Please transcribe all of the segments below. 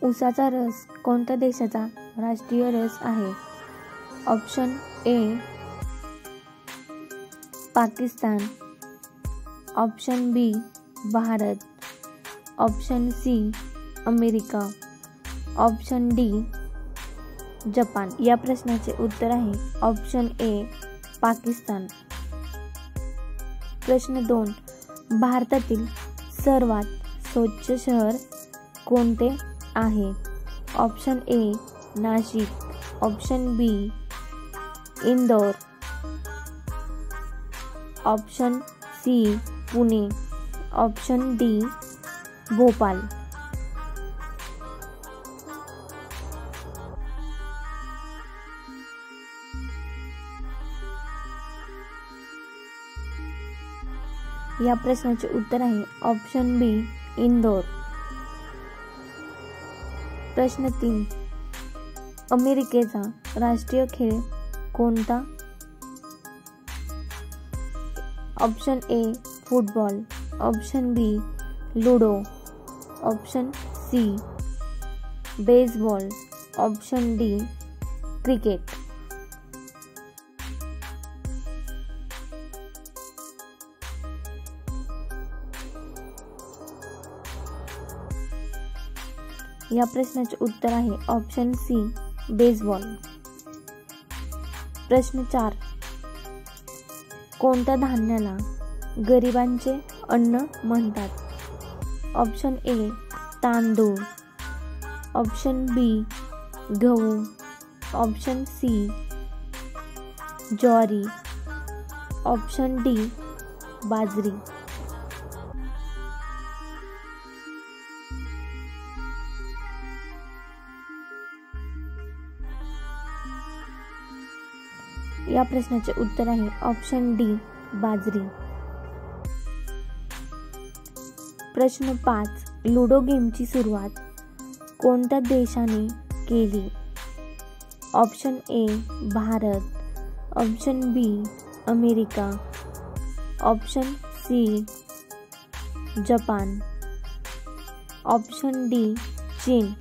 ऊसाचा रस कोणत्या देशाचा राष्ट्रीय रस आहे? Option A Pakistan, option B Bharat, option C America, option D Japan. या प्रश्नाचे उत्तर आहे ऑप्शन ए पाकिस्तान. प्रश्न 2. भारतातील सर्वात स्वच्छ शहर कोणते आहे? Option A Nashik, option B Indore, option C Pune, option D Bhopal. या प्रश्नाचे उत्तर आहे ऑप्शन बी इंदोर. प्रश्न 3. अमेरिकेचा राष्ट्रीय खेळ कोणता? Option A football, option B ludo, option C baseball, option D cricket. या प्रश्नाचे उत्तर आहे ऑप्शन सी बेसबॉल. प्रश्न 4. कोणत्या धान्याला गरिबांचे अन्न म्हणतात? ऑप्शन ए तांदूळ, ऑप्शन बी गहू, ऑप्शन सी ज्वारी, ऑप्शन डी बाजरी. या प्रश्नाचे उत्तर आहे ऑप्शन डी बाजरी. प्रश्न 5. लुडो गेमची सुरुवात कोणत्या देशाने केली? Option A Bharat, option B America, option C Japan, option D चीन.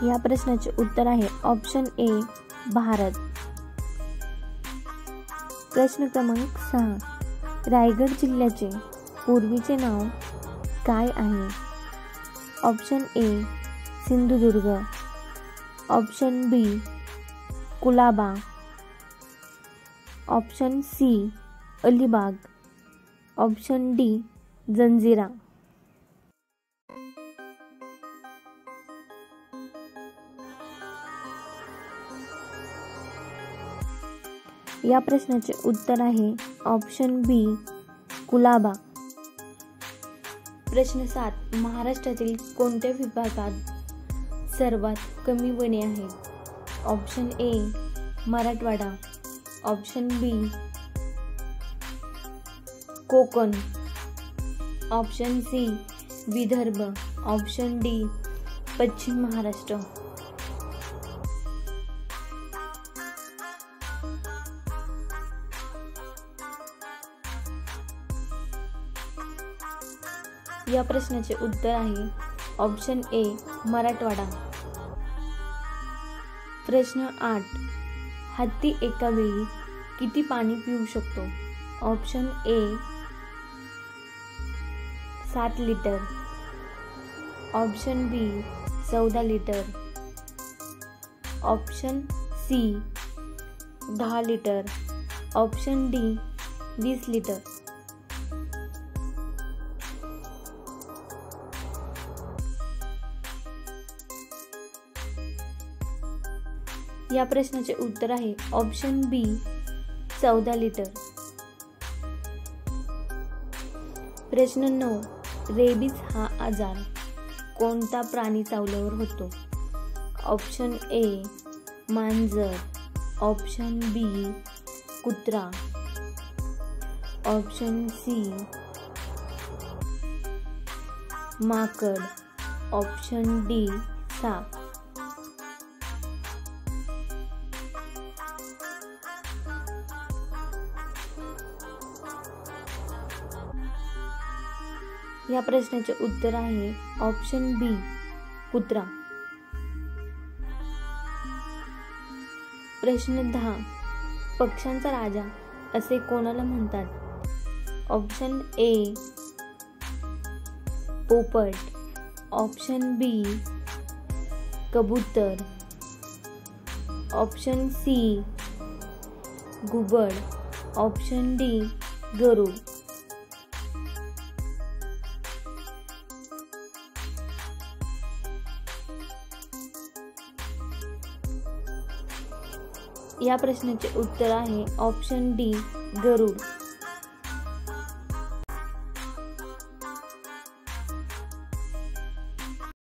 या प्रश्नाचे उत्तर आहे ऑप्शन ए भारत. प्रश्न क्रमांक 6. रायगड जिल्ह्याचे पूर्वीचे नाव काय आहे? Option A Sindhudurg, option B Kulaba, option C Alibag, option D Janjira. या प्रश्नाचे उत्तर आहे ऑप्शन बी कुलाबा. प्रश्न 7. महाराष्ट्रातील कोणत्या विभागात सर्वात कमी वने आहेत? Option A Marathwada, option B Konkan, option C Vidarbha, option D पश्चिम महाराष्ट्र. या प्रश्नाचे उत्तर आहे ऑप्शन ए मराठवाडा. प्रश्न 8. हत्ती एका वेळी किती पाणी पिऊ शकतो? Option A 7 litre, option B 14 litre, option C 10 litre, option D 20 litre. या प्रश्नाचे उत्तर आहे ऑप्शन बी 14 लिटर. प्रश्न 9. रेबीज हा आजार कोणता प्राणी चावल्यावर होतो? ऑप्शन ए मांजर, ऑप्शन बी कुत्रा, ऑप्शन सी माकड, ऑप्शन डी साप. या प्रश्नाचे उत्तर आहे ऑप्शन बी कुत्रा. प्रश्न 10. पक्ष्यांचा राजा असे कोणाला म्हणतात? ऑप्शन ए पोपट, ऑप्शन बी कबूतर, ऑप्शन सी घुबड, ऑप्शन डी गरुड. या प्रश्नाचे उत्तर आहे ऑप्शन डी गरुड.